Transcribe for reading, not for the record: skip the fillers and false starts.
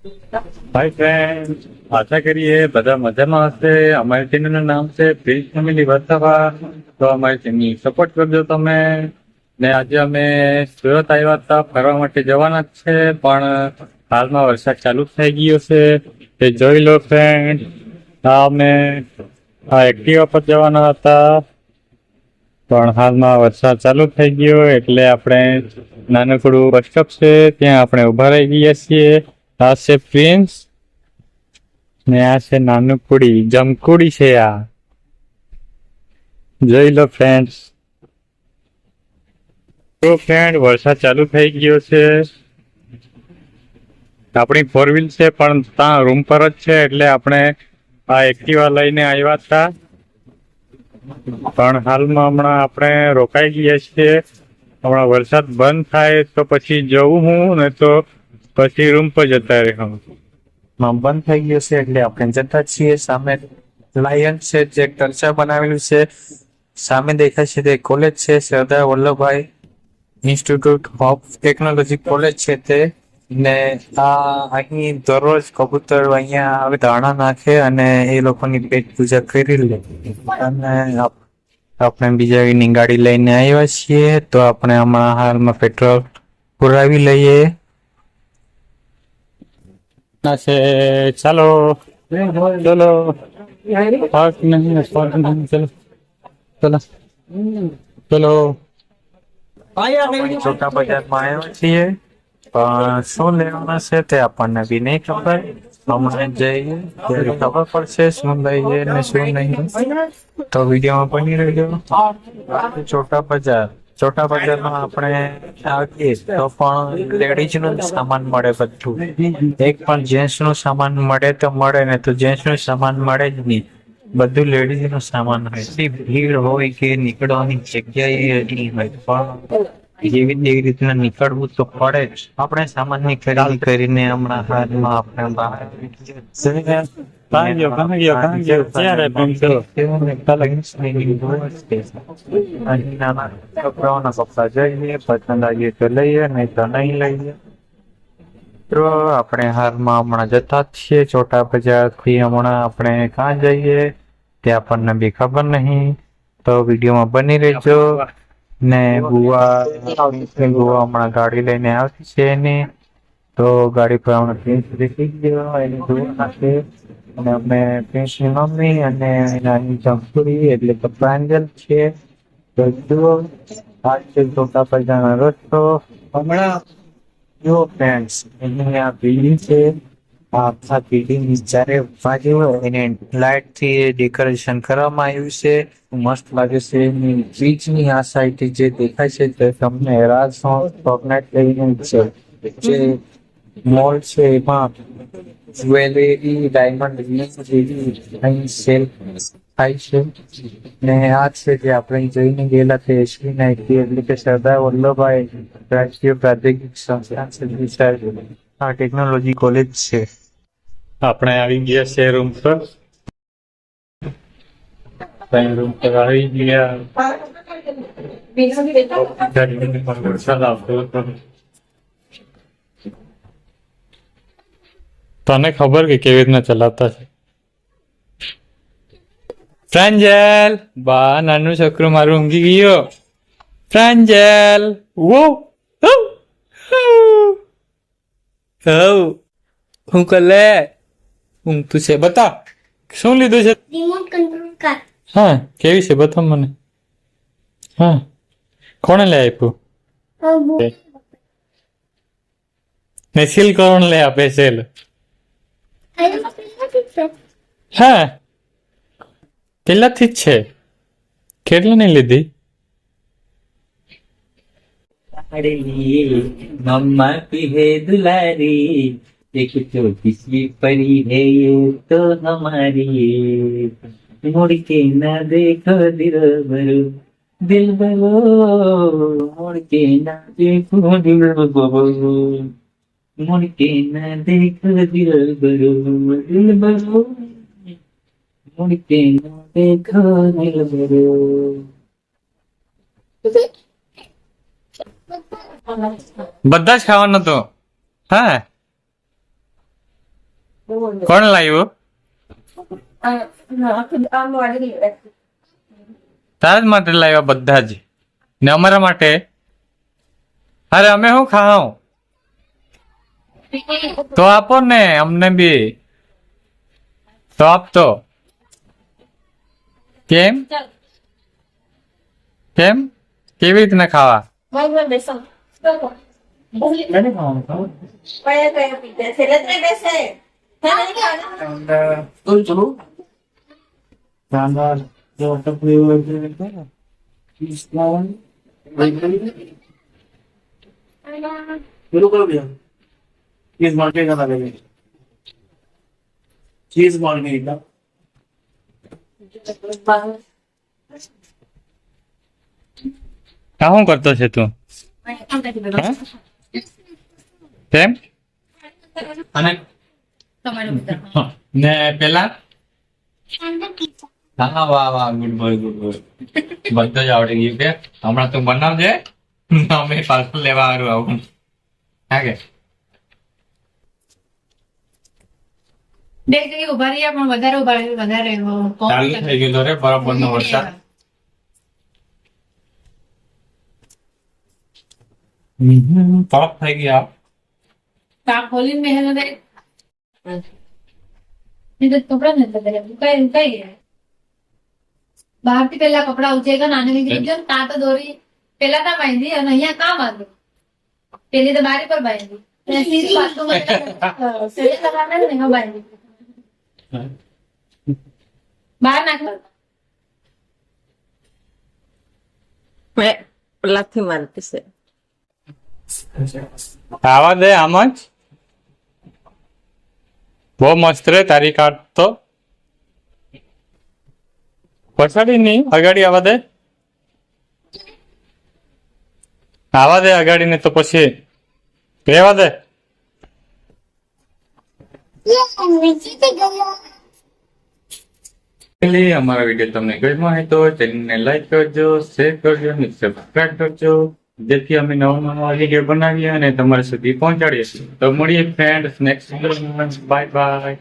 હાય friend, આશા કરીએ બધા મજામાં હશે. અમારી ચેનલનું નામ છે પ્રિન્સ ફેમિલી વસાવા. તો અમારી ચેનલ સપોર્ટ કરજો તમે. ને આજે અમે સુરત આવ્યા હતા, ફરવા માટે જવાના જ છે, પણ હાલમાં વરસાદ ચાલુ થઈ ગયો છે. તે જોઈ લો ફ્રેન્ડ, અમે એક્ટિવા પર જવાના હતા, પણ હાલમાં વરસાદ ચાલુ થઈ ગયો એટલે આપણે નાનકડું બસ સ્ટોપ છે ત્યાં આપણે ઉભા રહી ગયા છીએ. આ છે પ્રિન્સ ને આ છે નાનકડી જમકુડી છે. આ જોઈ લો ફ્રેન્ડ્સ. તો ફ્રેન્ડ, વરસાદ ચાલુ થઈ ગયો છે. આપણી 4 વ્હીલ છે પણ ત્યાં રૂમ પર જ છે એટલે આપણે આ એક્ટિવા લઈને આવ્યા હતા, પણ હાલમાં હમણાં આપણે રોકાઈ ગયા છીએ. હમણાં વરસાદ બંધ થાય તો પછી જવું હું, ને તો પછી રૂમ પર જતા રહું. બંધ થઈ ગયો છે એટલે આપણે જતા છીએ. સામે લાયન છે જે કલ્ચર બનાવેલું છે. સામે દેખાય છે તે કોલેજ છે, Sardar Vallabhbhai institute of technology college છે તે. ને આ અહીં દરરોજ કબૂતર અહીંયા આવે, દાણા નાખે અને એ લોકોની પેટ પૂજા કરી લે. અને આપણે બીજા એની ગાડી લઈને આવ્યા છીએ, તો આપણે હમણાં હાલમાં પેટ્રોલ પુરાવી લઈએ. છે ચાલો ચલો, પાર્ક નહીં પાર્ક નહીં, ચલો ચલો ચલો. છોટા બજારમાં આવ્યા છીએ, પણ શું લેવાના છે તે આપણને બી નહીં ખબર. હમણાં જઈએ ત્યારે ખબર પડશે શું લઈએ ને શું નહીં. તો વિડીયોમાં બની રહેજો. છોટા બજારમાં આપણે આવીએ તો પણ લેડીઝ નું સામાન મળે બધું. એક પણ જેન્ટ્સ નું સામાન મળે તો મળે, ને તો જેન્ટ્સ નું સામાન મળે જ નહીં. બધું લેડીઝ નું સામાન હોય. એટલી ભીડ હોય કે નીકળવાની જગ્યાએ નહીં હોય, પણ જેવી રીતના નીકળવું તો પડે જ. આપણે સામાનની ખરીદી કરીને હમણાં હાલમાં આપણે બહાર ક્યારે પહોંચો? કપડાઓના કપડા જઈએ, પસંદ આવીએ તો લઈએ, નહીં તો નહીં લઈએ. તો આપણે હાલમાં હમણાં જતા જ છીએ છોટા બજારથી. હમણાં આપણે ક્યાં જઈએ તે આપણને બી ખબર નહીં, તો વિડીયોમાં બની રહેજો. ને ગુવા હમણાં ગાડી લઈને આવતી છે એની, તો ગાડી પર હમણાં પ્રિન્સ બેસી ગયો, એની ગુવા નાખે. અને અમે પ્રિન્સની મમ્મી અને નાની જમકુડી એટલે કે પ્રાંજલ છે. તો જુઓ, આ છે છોટા બજારનો રસ્તો. હમણાં જો ફ્રેન્ડ્સ, એની આ બિલ્ડિંગ છે. આ આખા બિલ્ડિંગની ચારે બાજુ એને લાઇટ થી ડેકોરેશન કરવામાં આવ્યું છે, મસ્ત લાગે છે. એની બીચની આ સાઈડ જે દેખાય છે તે તમને રાજ ચોકલેટ લઈને છે. જે મોલ છે એમાં જ્વેલરી, ડાયમંડ જેવી અહીં સેલ થાય છે. ને આ છે જે આપણે જોઈને ગયેલા તે એસવી નાઇટી એટલે કે સરદાર વલ્લભભાઈ રાષ્ટ્રીય પ્રાદેશિક સંસ્થાન આ ટેકનોલોજી કોલેજ છે. આપણે આવી ગયા છે રૂમ પર. રૂમ પર આવી ગયા. વરસાદ આવતો હતો. તને ખબર કે કેવી રીતના ચલાવતા છે? પ્રાંજલ, બા નાનું છોકરું મારું ઊંઘી ગયો. પ્રાંજલ, વો હું કલે ઊંઘતું છે. બતા શું લીધું છે? Remote control car. હા, કેવી છે બતા મને. હા, કોણે લઈ આપ્યું? ને સીલ કોણ લઈ આપે? સેલ. હા, પેલાથી જ છે. કેટલા નહીં લીધી? मम्मा की है दुलारी, एक छोटी सी परी है ये तो हमारी, मुड़ के ना देखो दिल भरो, दिल भरो, मुड़ के ना देखो दिल भरो, मुड़ के ना देखो दिल भरो, दिल भरो, मुड़ के ना देखो दिल भरो. બધા જ ખાવાનો તો. હા, કોણ લાવ્યું? તારા જ માટે લાવ્યા બધા જ ને અમારા માટે. અરે અમે શું ખાઓ? તો આપો ને અમને બી. તો આપતો. કેમ કેમ કેવી રીતના ખાવા? चीज मार्गेरिटा આ શું કરતો છે તું? કેમ ને પેલા? હા વાહ વાહ ગુડ બોય ગુડ બોય. બધું જ આવડી ગયું કે હમણાં તું બનાવજે અમે પાર્સલ લેવા સારું આવું. હા કે ઉભા રહ્યા પણ વધારે ઉભા રહ્યું વધારે ચાલુ થઈ ગયેલો રે બરાબર નો વરસાદ. ટોપ થઈ ગયા. કામ ખોલીને મહેનત કપડા નથી બદલ્યા ઉકાઈ ગયા. બહાર થી પેલા કપડા ઉચેગા નાની દીકરી જો તા તો દોરી પેલા તા બાંધી અને અહીંયા કામ બાંધ્યું. પેલી તો બારી પર બાંધી સીધી બાથરૂમ સીધી લગાડે ને એમાં બાંધી બહાર નાખ. લાથી મારતી છે. આવા દે આમ જ. બહુ મસ્ત રે તારી કાર્ડ તો. પછાડી નહીં અગાડી આવા દે. આવા દે અગાડી ને તો પછી રહેવા દે. અમારા વિડીયો તમને ગમ્યો હોય તો ચેનલને લાઈક કરજો, શેર કરજો અને સબસ્ક્રાઇબ કરજો, જેથી અમે નવા વિડીયો બનાવીએ અને તમારા સુધી પહોંચાડીએ. તો મળીએ ફ્રેન્ડ્સ નેક્સ્ટ વિડીયોમાં. Bye bye.